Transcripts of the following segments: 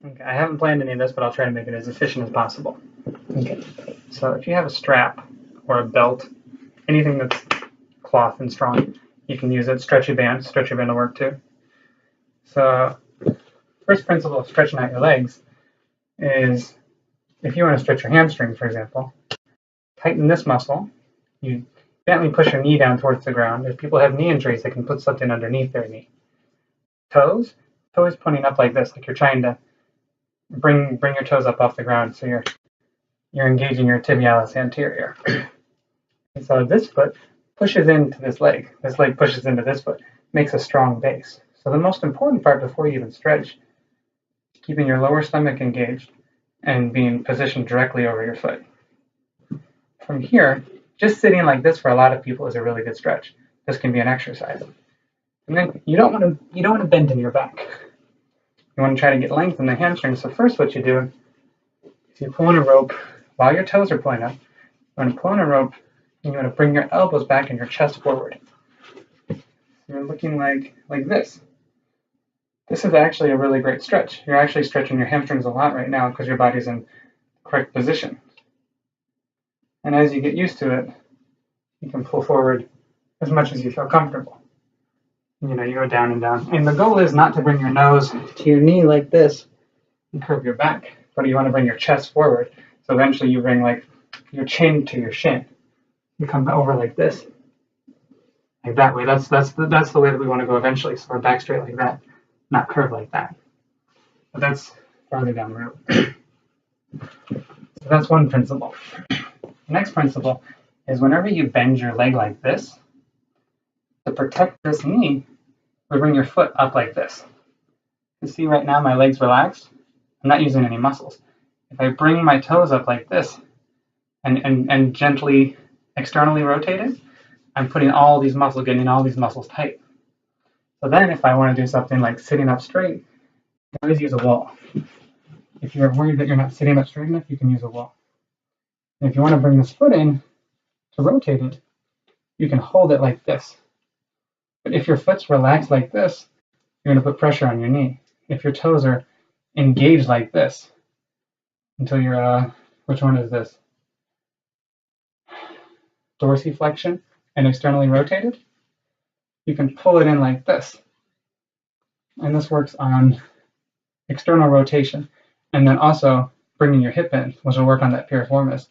Okay, I haven't planned any of this, but I'll try to make it as efficient as possible. Okay, so if you have a strap or a belt, anything that's cloth and strong, you can use it. Stretchy band will work too. So first principle of stretching out your legs is if you want to stretch your hamstring, for example, tighten this muscle. You gently push your knee down towards the ground. If people have knee injuries, they can put something underneath their knee. Toes pointing up like this, like you're trying to bring your toes up off the ground, so you're engaging your tibialis anterior. And so this foot pushes into this leg. This leg pushes into this foot, makes a strong base. So the most important part before you even stretch is keeping your lower stomach engaged and being positioned directly over your foot. From here, just sitting like this for a lot of people is a really good stretch. This can be an exercise. And then you don't want to bend in your back. You want to try to get length in the hamstring. So first what you do is you pull in a rope while your toes are pulling up. You want to pull in a rope and you want to bring your elbows back and your chest forward. So you're looking like this. This is actually a really great stretch. You're actually stretching your hamstrings a lot right now because your body's in the correct position. And as you get used to it, you can pull forward as much as you feel comfortable. You go down and down. And the goal is not to bring your nose to your knee like this and curve your back, but you want to bring your chest forward. So eventually you bring like your chin to your shin. You come over like this. Like that way. That's the way that we want to go eventually. So our back straight like that, not curved like that. But that's farther down the road. So that's one principle. The next principle is whenever you bend your leg like this, to protect this knee, we bring your foot up like this. You see right now my leg's relaxed. I'm not using any muscles. If I bring my toes up like this and gently externally rotate it, I'm putting all these muscles, getting all these muscles tight. So then if I want to do something like sitting up straight, you can always use a wall. If you're worried that you're not sitting up straight enough, you can use a wall. And if you want to bring this foot in to rotate it, you can hold it like this. But if your foot's relaxed like this, you're going to put pressure on your knee. If your toes are engaged like this, until you're, which one is this? Dorsiflexion and externally rotated, you can pull it in like this. And this works on external rotation. And then also bringing your hip in, which will work on that piriformis.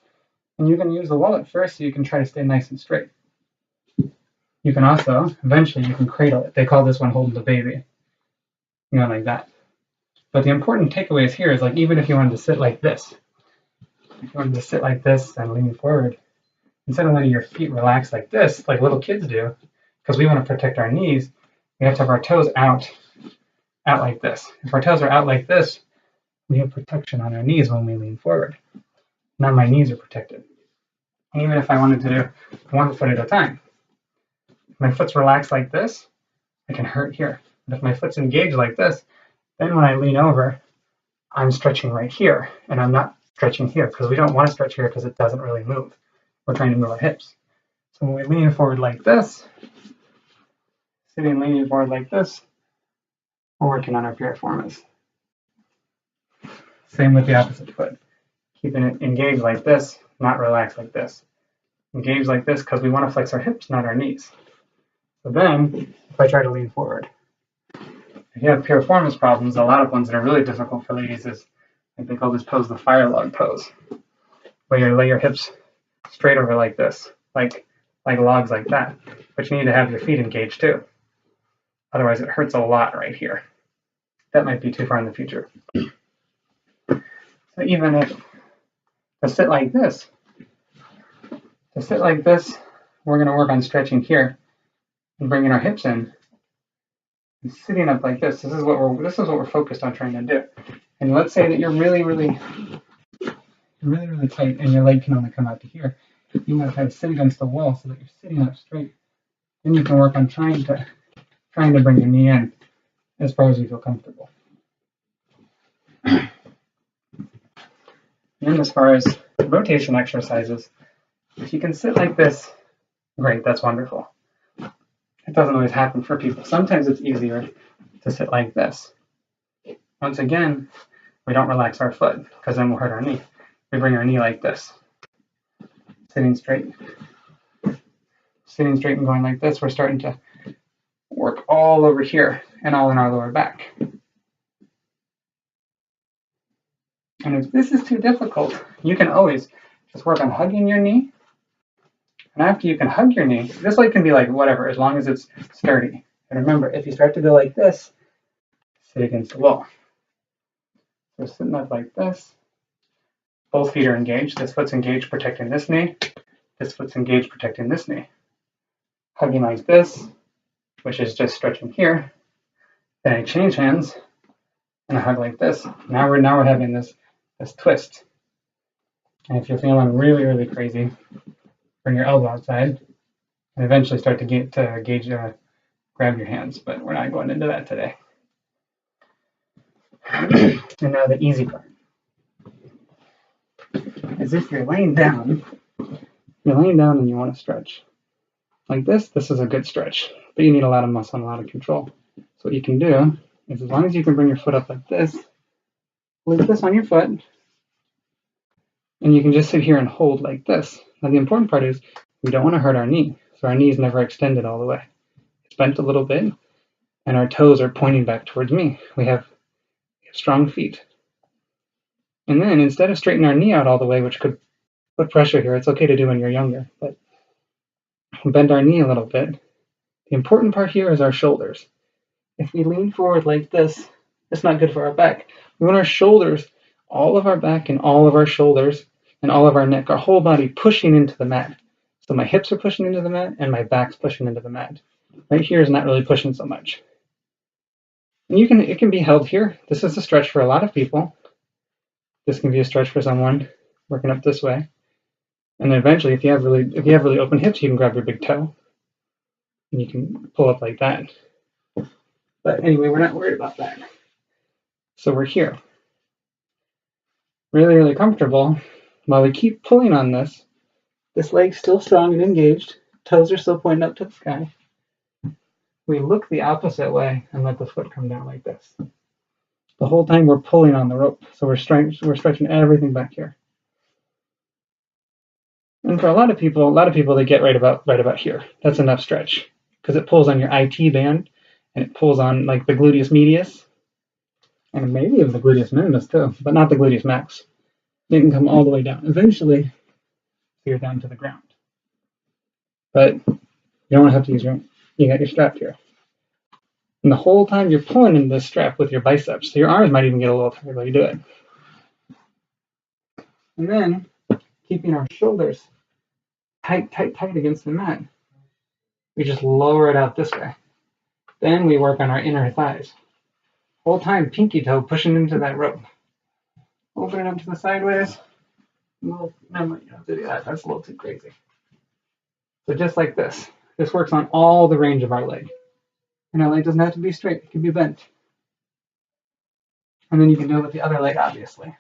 And you can use the wall at first so you can try to stay nice and straight. You can also, eventually you can cradle it. They call this one holding the baby. Like that. But the important takeaways here is like even if you wanted to sit like this, if you wanted to sit like this and lean forward, instead of letting your feet relax like this, like little kids do, because we want to protect our knees, we have to have our toes out like this. If our toes are out like this, we have protection on our knees when we lean forward. Now my knees are protected. And even if I wanted to do one foot at a time, if my foot's relaxed like this, I can hurt here. But if my foot's engaged like this, then when I lean over, I'm stretching right here, and I'm not stretching here, because we don't want to stretch here because it doesn't really move. We're trying to move our hips. So when we lean forward like this, leaning forward like this, we're working on our piriformis. Same with the opposite foot. Keeping it engaged like this, not relaxed like this. Engaged like this because we want to flex our hips, not our knees. So then, if I try to lean forward, if you have piriformis problems, a lot of ones that are really difficult for ladies is, like they call this pose the fire log pose, where you lay your hips straight over like this, like logs like that. But you need to have your feet engaged too. Otherwise, it hurts a lot right here. That might be too far in the future. So even if to sit like this, we're going to work on stretching here and bringing our hips in. And sitting up like this, this is what we're focused on trying to do. And let's say that you're really tight and your leg can only come out to here. You might try to sit against the wall so that you're sitting up straight. Then you can work on trying to bring your knee in as far as you feel comfortable. And as far as rotation exercises, if you can sit like this, great, that's wonderful. It doesn't always happen for people. Sometimes it's easier to sit like this. Once again, we don't relax our foot because then we'll hurt our knee. We bring our knee like this, sitting straight and going like this. We're starting to work all over here and all in our lower back. And if this is too difficult, you can always just work on hugging your knee. And after you can hug your knee, this leg can be like whatever, as long as it's sturdy. And remember, if you start to go like this, sit against the wall. So sitting up like this, both feet are engaged. This foot's engaged, protecting this knee. This foot's engaged, protecting this knee. Hugging like this, which is just stretching here. Then I change hands and I hug like this. Now we're having this twist. And if you're feeling really, really crazy, bring your elbow outside and eventually start to grab your hands, but we're not going into that today. And now the easy part is if you're laying down and you want to stretch. Like this is a good stretch, but you need a lot of muscle and a lot of control. So what you can do is, as long as you can bring your foot up like this, leave this on your foot, and you can just sit here and hold like this. Now the important part is we don't want to hurt our knee, so our knee is never extended all the way. It's bent a little bit, and our toes are pointing back towards me. We have strong feet. And then instead of straightening our knee out all the way, which could put pressure here, it's okay to do when you're younger, but bend our knee a little bit. The important part here is our shoulders. If we lean forward like this, it's not good for our back. We want our shoulders, all of our back and all of our shoulders and all of our neck, our whole body pushing into the mat. So my hips are pushing into the mat and my back's pushing into the mat. Right here is not really pushing so much. And it can be held here. This is a stretch for a lot of people. This can be a stretch for someone working up this way. And then eventually, if you have really open hips, you can grab your big toe and you can pull up like that. But anyway, we're not worried about that. So we're here. Really, really comfortable. While we keep pulling on this leg's still strong and engaged. Toes are still pointing up to the sky. We look the opposite way and let the foot come down like this. The whole time we're pulling on the rope. So we're stretching everything back here. And for a lot of people, they get right about here. That's enough stretch because it pulls on your IT band and it pulls on like the gluteus medius and maybe even the gluteus minimus too, but not the gluteus max. It can come all the way down. Eventually, you're down to the ground. But you don't have to use you got your strap here. And the whole time you're pulling in this strap with your biceps, so your arms might even get a little tired while you do it. And then keeping our shoulders tight against the mat, we just lower it out this way. Then we work on our inner thighs. Whole time, pinky toe pushing into that rope. Open it up to the sideways. Well, never mind, you don't have to do that. That's a little too crazy. So just like this. This works on all the range of our leg. And our leg doesn't have to be straight. It can be bent. And then you can do it with the other leg, obviously.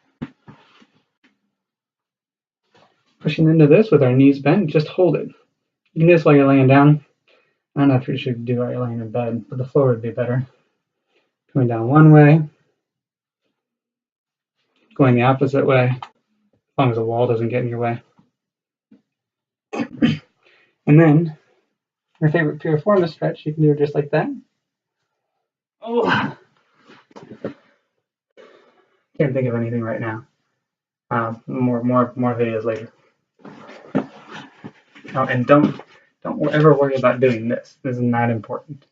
Pushing into this with our knees bent, just hold it. You can do this while you're laying down. I don't know if you should do it while you're laying in bed, but the floor would be better. Coming down one way. Going the opposite way, as long as the wall doesn't get in your way. And then, your favorite piriformis stretch, you can do it just like that. Oh, can't think of anything right now. More videos later. Oh, and don't ever worry about doing this. This is not important.